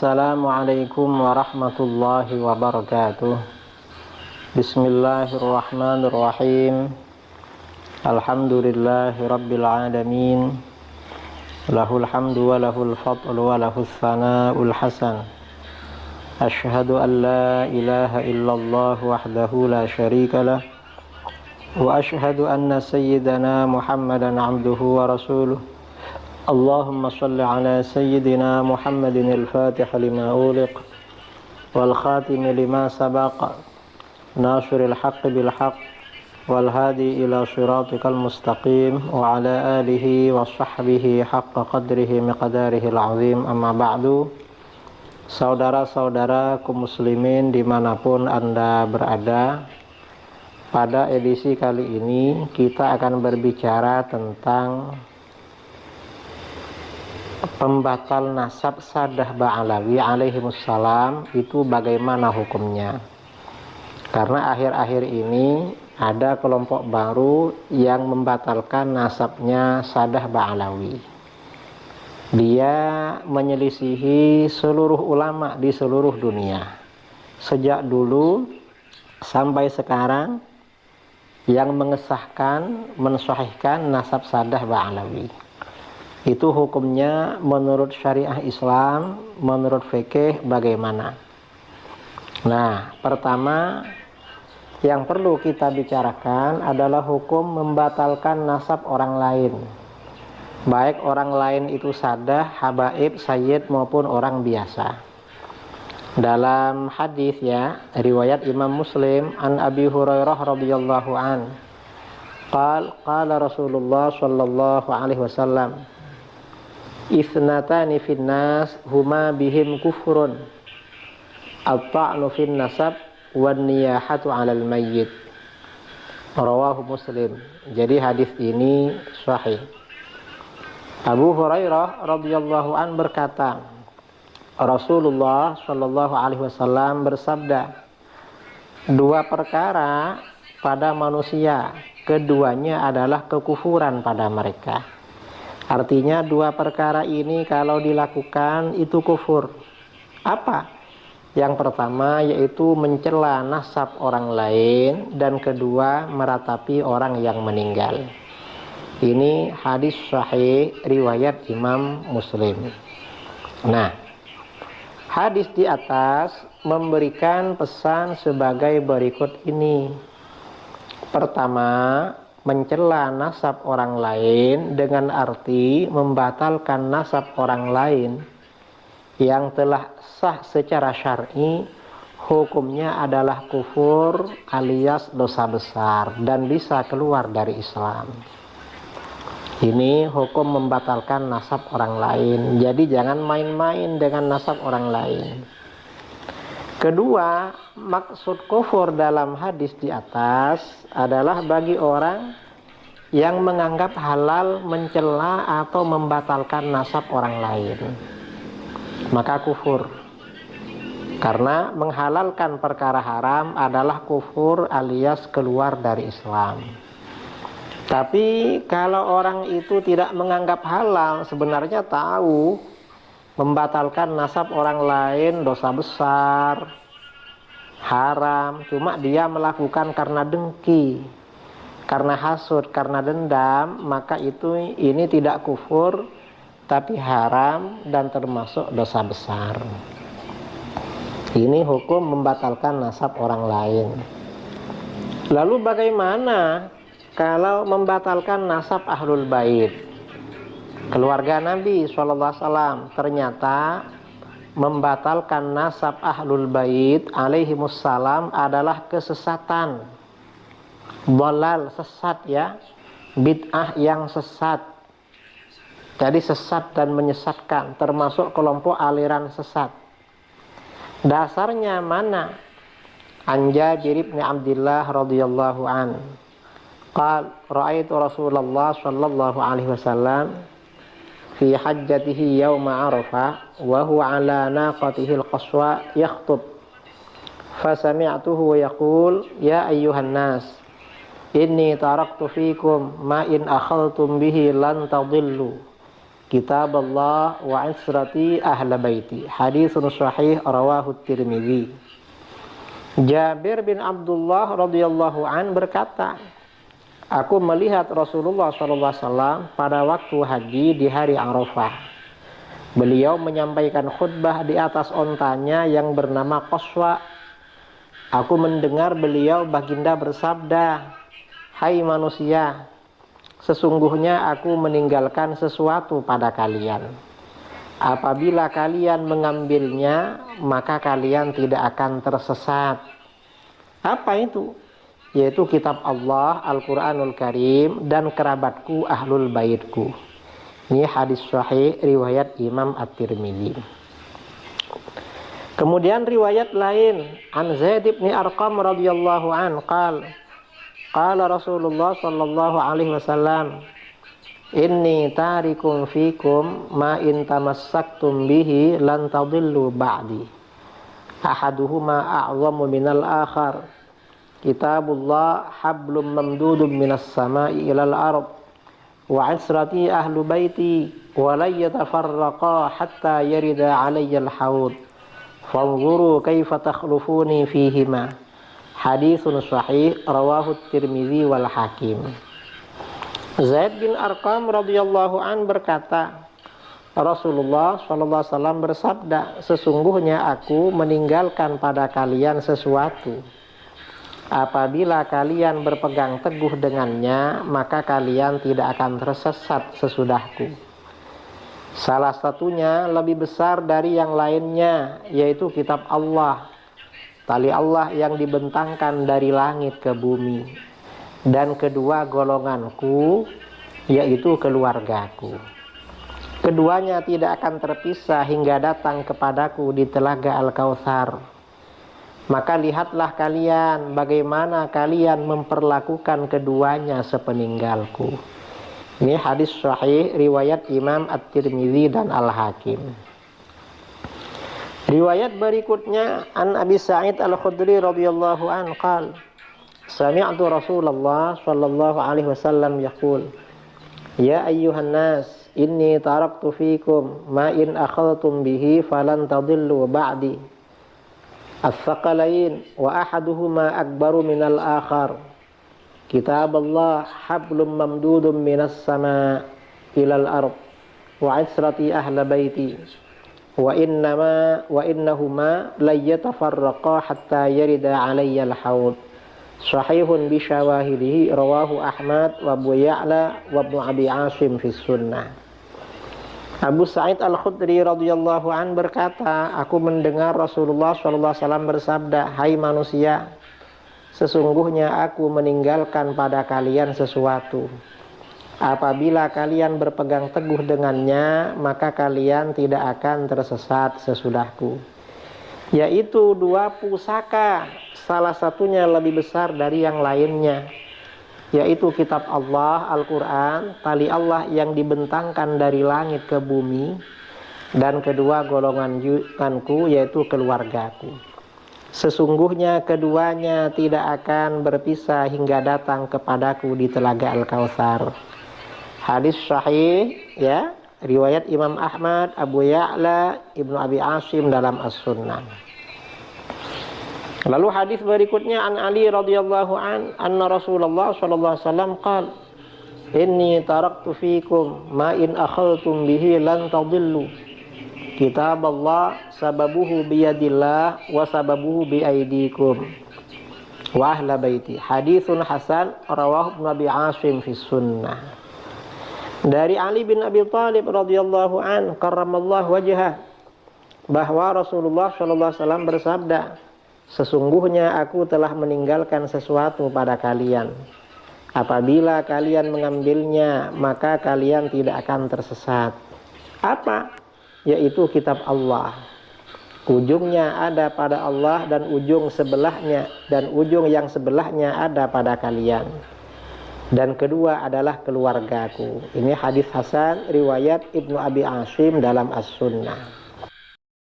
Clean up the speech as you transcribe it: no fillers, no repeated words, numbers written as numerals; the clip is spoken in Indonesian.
Assalamualaikum warahmatullahi wabarakatuh. Bismillahirrahmanirrahim. Alhamdulillahi rabbil alamin. Lahul hamdu wa lahul fadlu wa lahus sana'ul hasan. Ashhadu an la ilaha illallah wahdahu la syarika lah. Wa ashhadu anna sayyidana Muhammadan abduhu wa rasuluh. Allahumma salli ala sayyidina Muhammadin al-fatih lima uliq wal khatim lima sabaqa nasiril haqqi bil haqq wal hadi ila siratikal mustaqim wa ala alihi wa sahbihi haqqa qadrihi miqdarihi al-azim. Amma ba'du. Saudara-saudara kaum muslimin dimanapun Anda berada, pada edisi kali ini kita akan berbicara tentang pembatal nasab Sadah Ba'alawi alaihimussalam itu bagaimana hukumnya. Karena akhir-akhir ini ada kelompok baru yang membatalkan nasabnya Sadah Ba'alawi. Dia menyelisihi seluruh ulama di seluruh dunia. Sejak dulu sampai sekarang yang mengesahkan, mensahihkan nasab Sadah Ba'alawi. Itu hukumnya menurut syariah Islam, menurut fikih bagaimana? Nah, pertama yang perlu kita bicarakan adalah hukum membatalkan nasab orang lain. Baik orang lain itu sadah, habaib, sayyid maupun orang biasa. Dalam hadis riwayat Imam Muslim an Abi Hurairah radhiyallahu an. Qala Rasulullah sallallahu alaihi wasallam, Ithnatani finnas huma bihim kufrun, at-ta'nu fin nasab wan niyahatu 'alal mayyit. Rawahu Muslim. Jadi hadis ini sahih. Abu Hurairah radhiyallahu an berkata, Rasulullah sallallahu alaihi wasallam bersabda, dua perkara pada manusia, keduanya adalah kekufuran pada mereka. Artinya dua perkara ini kalau dilakukan itu kufur. Apa? Yang pertama yaitu mencela nasab orang lain, dan kedua meratapi orang yang meninggal. Ini hadis sahih riwayat Imam Muslim. Nah, hadis di atas memberikan pesan sebagai berikut ini. Pertama, mencela nasab orang lain dengan arti membatalkan nasab orang lain yang telah sah secara syar'i, hukumnya adalah kufur alias dosa besar dan bisa keluar dari Islam. Ini hukum membatalkan nasab orang lain. Jadi jangan main-main dengan nasab orang lain. Kedua, maksud kufur dalam hadis di atas adalah bagi orang yang menganggap halal mencela atau membatalkan nasab orang lain. Maka kufur. Karena menghalalkan perkara haram adalah kufur alias keluar dari Islam. Tapi kalau orang itu tidak menganggap halal, sebenarnya tahu membatalkan nasab orang lain dosa besar, haram, cuma dia melakukan karena dengki, karena hasud, karena dendam, maka ini tidak kufur tapi haram dan termasuk dosa besar. Ini hukum membatalkan nasab orang lain. Lalu bagaimana kalau membatalkan nasab ahlul bait? Keluarga Nabi SAW ternyata membatalkan nasab ahlul bait alaihimussalam adalah kesesatan. Dhalal, sesat bid'ah yang sesat. Jadi sesat dan menyesatkan, termasuk kelompok aliran sesat. Dasarnya mana? An Jabir bin Abdullah radhiyallahu an. Qala ra'aitu Rasulullah sallallahu alaihi wasallam fi hajjatihi yawma Arafah wa huwa ala naqatihi al-qaswa yakhutub fasami'tuhu yaqul ya ayyuhan nas inni taraktu fikum ma in akhadtum bihi lan tadillu kitab Allah wa israti ahla baiti. Haditsun sahih rawahu Tirmidzi. Jabir bin Abdullah radhiyallahu an berkata, aku melihat Rasulullah SAW pada waktu haji di hari Arafah. Beliau menyampaikan khutbah di atas ontanya yang bernama Qaswa. Aku mendengar beliau baginda bersabda, hai manusia, sesungguhnya aku meninggalkan sesuatu pada kalian. Apabila kalian mengambilnya, maka kalian tidak akan tersesat. Apa itu? Yaitu kitab Allah, Al-Quranul Karim, dan kerabatku ahlul baitku. Ini hadis sahih riwayat Imam At-Tirmidzi. Kemudian riwayat lain, an Zaid bin Arqam radhiyallahu an qala Rasulullah sallallahu alaihi wasallam, inni tarikum fikum ma in tamassaktum bihi lan tadillu ba'di. Ahaduhuma a'zamu minal akhar. Kitabullah hablum mamdudum minas sama'i ilal ard. Wa israti ahlu baiti wa la yatafarraqa hatta yarida alayya al-hawd. Fanzuru kaifa takhlufuni fihima. Haditsun sahih rawahu Tirmidzi wal Hakim. Zaid bin Arqam radhiyallahu an berkata, Rasulullah SAW bersabda, sesungguhnya aku meninggalkan pada kalian sesuatu. Apabila kalian berpegang teguh dengannya, maka kalian tidak akan tersesat sesudahku. Salah satunya lebih besar dari yang lainnya, yaitu kitab Allah, tali Allah yang dibentangkan dari langit ke bumi. Dan kedua golonganku, yaitu keluargaku. Keduanya tidak akan terpisah hingga datang kepadaku di telaga Al-Kautsar. Maka lihatlah kalian bagaimana kalian memperlakukan keduanya sepeninggalku. Ini hadis sahih riwayat Imam At-Tirmidzi dan Al-Hakim. Riwayat berikutnya an Abi Sa'id Al-Khudri radhiyallahu an qala, sami'tu Rasulullah sallallahu alaihi wasallam yaqul, ya ayyuhan nas, inni taraktu fikum ma in akhadtum bihi falan tadillu ba'di. As-saqalain wa ahaduhuma akbaru minal akhar. Kitab Allah hablum mamdudum minas sama' ilal ard wa israti ahla baiti wa innahuma la yatafarraqa hatta yarida alayya al-hawd. Sahihun bi syawahidihi rawahu Ahmad wa Abu Ya'la wa Ibnu Abi Asim fi sunnah. Abu Sa'id Al-Khudri radhiyallahu an berkata, aku mendengar Rasulullah SAW bersabda, hai manusia, sesungguhnya aku meninggalkan pada kalian sesuatu. Apabila kalian berpegang teguh dengannya, maka kalian tidak akan tersesat sesudahku. Yaitu dua pusaka, salah satunya lebih besar dari yang lainnya, yaitu kitab Allah, Al-Quran, tali Allah yang dibentangkan dari langit ke bumi, dan kedua golonganku, yaitu keluargaku. Sesungguhnya keduanya tidak akan berpisah hingga datang kepadaku di telaga Al-Kautsar. Hadis sahih, ya, riwayat Imam Ahmad, Abu Ya'la, Ibnu Abi Asim dalam As-Sunnah. Lalu hadis berikutnya an Ali radhiyallahu an anna Rasulullah sallallahu alaihi wasallam qala, inni taraktu fikum ma in akhadtum bihi lan tadillu. Kitab Allah sababuhu biyadillah wa sababuhu biaidikum wa ahla baiti. Haditsun hasan rawahu Ibnu Abi Asim fi sunnah. Dari Ali bin Abi Thalib radhiyallahu an karramallahu wajhah, bahwa Rasulullah sallallahu alaihi wasallam bersabda, sesungguhnya aku telah meninggalkan sesuatu pada kalian. Apabila kalian mengambilnya, maka kalian tidak akan tersesat. Apa? Yaitu kitab Allah. Ujungnya ada pada Allah dan ujung yang sebelahnya ada pada kalian. Dan kedua adalah keluargaku. Ini hadis hasan riwayat Ibnu Abi Asim dalam As-Sunnah.